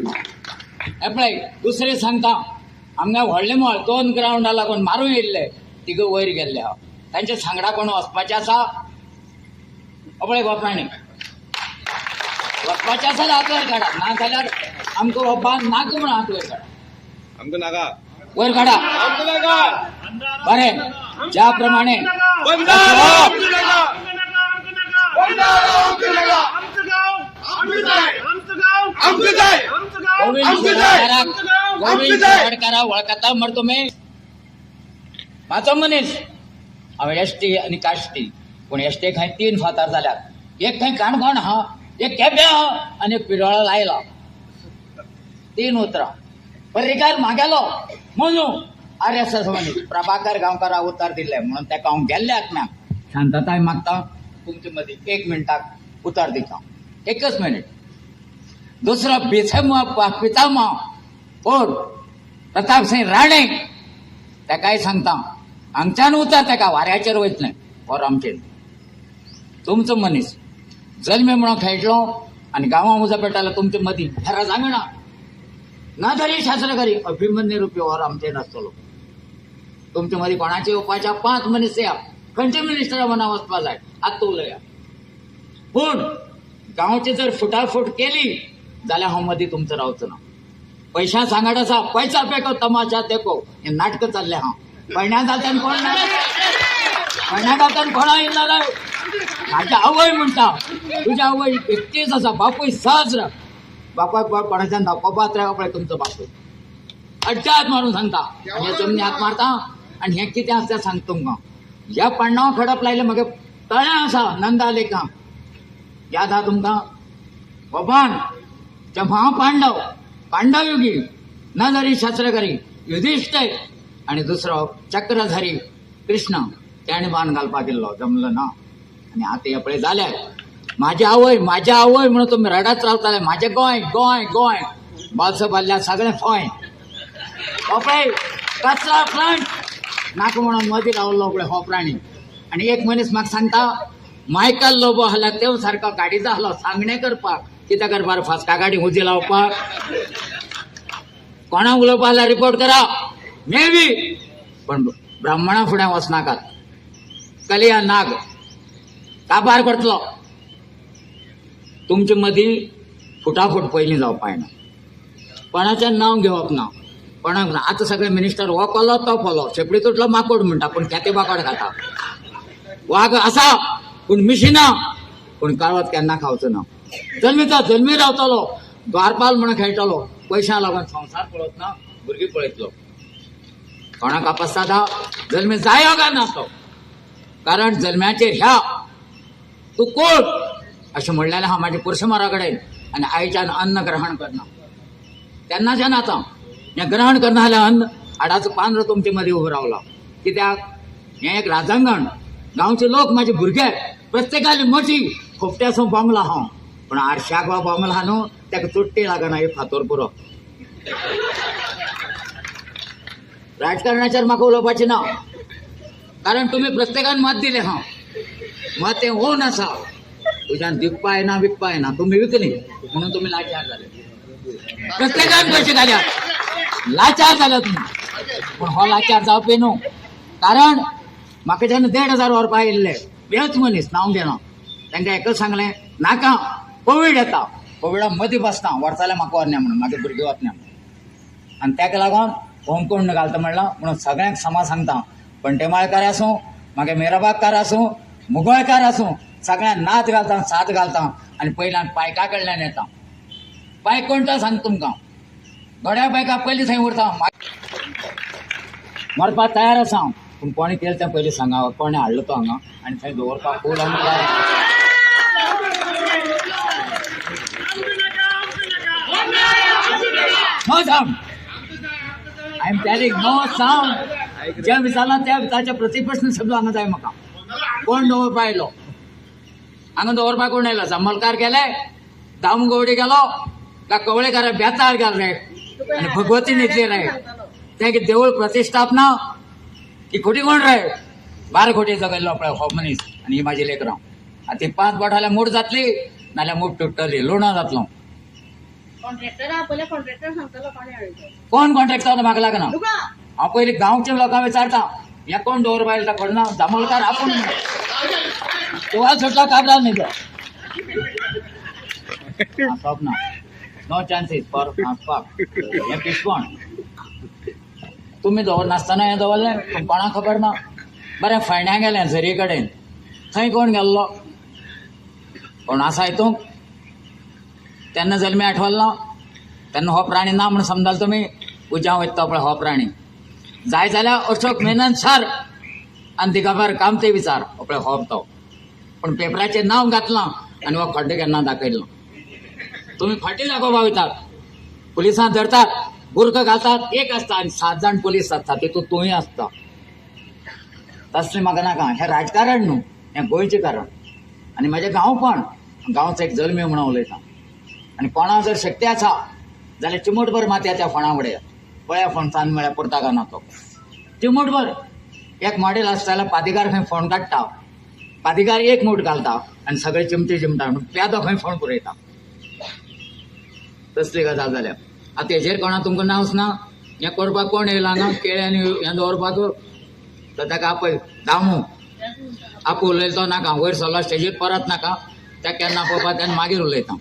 पळय दुसरे सांगता आमच्या व्हडले मॉल 2 ग्राउंडा लागून मारून येयल्ले तिघ वयर गेल्ले हांव तांचे सांगडा कोण वचपाचें आसा पळय बापायणी वचपाचें आसा हात वयर काडा ना जाल्यार आमकां बाबा नाका म्हण हात वयर काडा आमकां नाका वयर काडा आमकां नाका बरें ज्या प्रमाणे वळखता मर तुम्ही पाचो मनीस हांव एसटी आनी काश्टी पूण एसटी खंय 3 फातर जाल्यात एक खंय काणकोण आहा एक केप्यां आहा आनी एक पिरोळा लायला 3 उतरां पर्रीकार म्हागेलो म्हणू RSS मनीस प्रभाकर गांवकारा उतर दिले म्हणून ताका हांव गेल्ल्या आत्म्याक शांतताय मागता तुमचे मदीं 1 मिनटाक उतर दिता 1च मिनीट दुसरो पितामह कोण प्रताप सिंग राणे ताकाय सांगता हांगच्यान उतर ताका वाऱ्याचेर वयतलें और आमचेर तुमचो मनीस जल्मे म्हणून खेळटलो आनी गांवां उजो पेटलो तुमचे मदीं हेरा जामिना ना तरी शास्त्र करी अभिमन्यू रुपी और आमचेर नासतलो तुमचे मदीं कोणाचे येवपाच्या 5 मनीस या खंयचे मिनिस्टरा मना वचपा जाय आतां उलया पूण गांवची जर फुटाफूट केली जाल्यार हांव मदीं तुमचो रावचो ना पैशा सांगड आसा पैसा पेको तमाशा देखो हे नाटक चालले हा पैण्या जातान कोण ना पैण्या जातान कोणा येयला जाय म्हाजी आवय म्हणटा तुज्या आवय एकटीच आसा बापूय सहज राव बापाक बाप कोणाच्यान दाखोवपाक राव पळय तुमचो बापूय अड्ड्यात मारून सांगता हे जमनी हात मारता आनी हें कितें आसा तें सांगता तुमकां ह्या पाण्णाव खडप लायले म्हगे तळ्यां आसा नंदा लेकां याद आहा तुमकां बाबान जे महापांडव पांडवयुगी नजरी शास्त्रकरी युधिष्ठिर आनी दुसरो चक्रधारी कृष्ण त्याने बाण घालपाक गेल्लो जमलो ना आनी आतां हे पळय जाले म्हाजी आवय म्हणून तुमी रडत रावताले म्हाजें गोंय गोंय गोंय बालसो बाल्ल्या सगळें फोय हो पळय कचरा प्लांट नाका म्हणून मदीं रावल्लो पळय हो प्राणी आनी एक मनीस म्हाका सांगता मायकल लोबो आसला तेव सारको गाडीचो आसलो सांगणें करपाक कितें करपाक फास्का गाडी उजी लावपाक कोणाक उलोवपा जाल्यार रिपोर्ट करा मे बी पण ब्राह्मणा फुडें वचनाकात कलिया नाग काबार करतलो तुमचे मदीं फुटाफूट पयलीं जावपाक ना कोणाचें नांव घेवप ना कोणाक ना आतां सगळे मिनिस्टर हो कोलो तो कोलो शेपडी तुटलो माकोड म्हणटा पूण केते बाकोड खाता वाघ आसा पूण मिशी ना पूण काळवत केन्ना खावचो ना जल्मी रावतलो द्वारपाल म्हणून खेळटलो पयशां लागून संवसार पळोवच ना भुरगीं पळयतलो कोणाक आपस्तादा जल्मी जायो काय ना तो कारण जल्म्याचेर ह्या तूं कोण अशें म्हणलेलें हांव म्हाज्या पुरुशमारा कडेन आनी आयच्यान अन्न ग्रहण करना तेन्नाच्यान आतां हें ग्रहण करना जाल्यार अन्न हाडाचो पांदरो तुमचे मदीं उबो रावला कित्याक हें एक राजांगण गांवचे लोक म्हाजे भुरगे प्रत्येकाली मोठी खोपट्यासो बोंगला हांव पूण आरशाक वा बोंगला न्हू ताका चुट्टी लागना एक फातोर पुरो राजकारणाचेर म्हाका उलोवपाचें ना कारण तुमी प्रत्येकान मत दिलें हांव मत हें ओन आसा तुज्यान दिवपा येना विकपा येना तुमी विकली म्हणून तुमी लाचार जाले प्रत्येकान पयशे घाल्यात लाचार जाल्या तुमी पूण हो लाचार जावपी न्हू कारण म्हाका जेन्ना 1,500 व्हरपा येयल्ले बेच मनीस नांव घेना तांकां एकच सांगलें नाका कोवीड येता कोविडा मदीं बसता वर्साल्या म्हाका व्हरना म्हणून म्हागे भुरगीं वचना म्हणून आनी ताका लागून होमकुंड घालता म्हणलां म्हणून सगळ्यांक समा सांगता पंटेमाळकार आसूं मागे मेराबागकार आसूं मुगोळकार आसूं सगळ्यांक नात घालता साथ घालता आनी पयल्यान पायका कडल्यान येता बायक कोणता सांग तुमकां गड्या बायका पयलीं थंय उरता मरपाक तयार आसा हांव पूण कोणें केलें तें पयलीं सांगा कोणें हाडलो तो हांगा आनी थंय दवरपाक फूल आनी no sound I am telling no sound ज्या विचारला त्या ताच्या प्रतिप्रश्न शब्द हांगा जाय म्हाका कोण दवरपा आयलो हांगा दवरपाक कोण आयलो जमलकार गेले दामगवडी गेलो का कवळेकार बेताळ गेल रे आनी भगवती न्हिदली रे तें देवूळ प्रतिश्ठापना ही खोटी कोण रे 12 खोटी जगयल्लो पळय हो मनीस आनी ही म्हाजी लेकरां आतां ती 5 बोटाल्या मूठ जातली नाल्यार मूठ तुटतली लोणा जातलो कॉन्ट्रॅक्टर आपल्या कॉन्ट्रॅक्टर सांगता कोणी हाडून कोण कॉन्ट्रॅक्टर म्हाका लागना तुका हांव पयलीं गांवच्या लोकांक विचारता हे कोण दवरबायल कोण ना जांभोळकार आपूण तुवा सुटला काबराल न्ही तो स्वप्न नो चान्सीस फॉर नाचपाक हे पिशवण तुमी दवर नासतना हें दवरलें कोणाक खबर ना बरें फायण्या गेलें झरी कडेन थंय कोण गेल्लो कोण आसा हितूंक तेन्ना जल्मी आठवलो तेन्ना हो प्राणी ना म्हूण समजाल तुमी उज्या वयता पळय हो प्राणी जाय जाल्यार अशोक मेनन सर आनी दिगंबर कामते विचार पळय हो तो पूण पेपराचेर नांव घातलां आनी हो खड्डे केन्ना दाखयलो तुमी फाटी दाखोवपा वयतात पुलिसांक धरतात बुरक घालतात एक आसता आनी 7 जाण पुलीस आसता तितूंत तूंय आसता तसलें म्हाका नाका हें राजकारण न्हू हें गोंयचें कारण आनी म्हाजें गांवपण गांवचो एक जल्मी म्हणून उलयता आनी कोणा जर शक्ती आसा जाल्यार चिमूटभर मातयेच्या फोंडा उडया पळया फोंडसान म्हळ्यार पुरता ना तो चिमूटभर एक मॉडेल आसता जाल्यार पादिकार खंय फोंड काडटा पादिकार एक मूठ घालता आनी सगळे चिमटे चिमटा प्यादो खंय फोंड पुरयता तसली गजाल जाल्या आतां हेजेर कोणा तुमकां नांवच ना हें करपाक कोण येयला ना केळ्यांनी हें दवरपाक तर ताका आपय दामू आपूं उलयलो नाका वयर सरलो स्टेजीर परत नाका तें केन्ना पळोवपा तेन्ना मागीर उलयता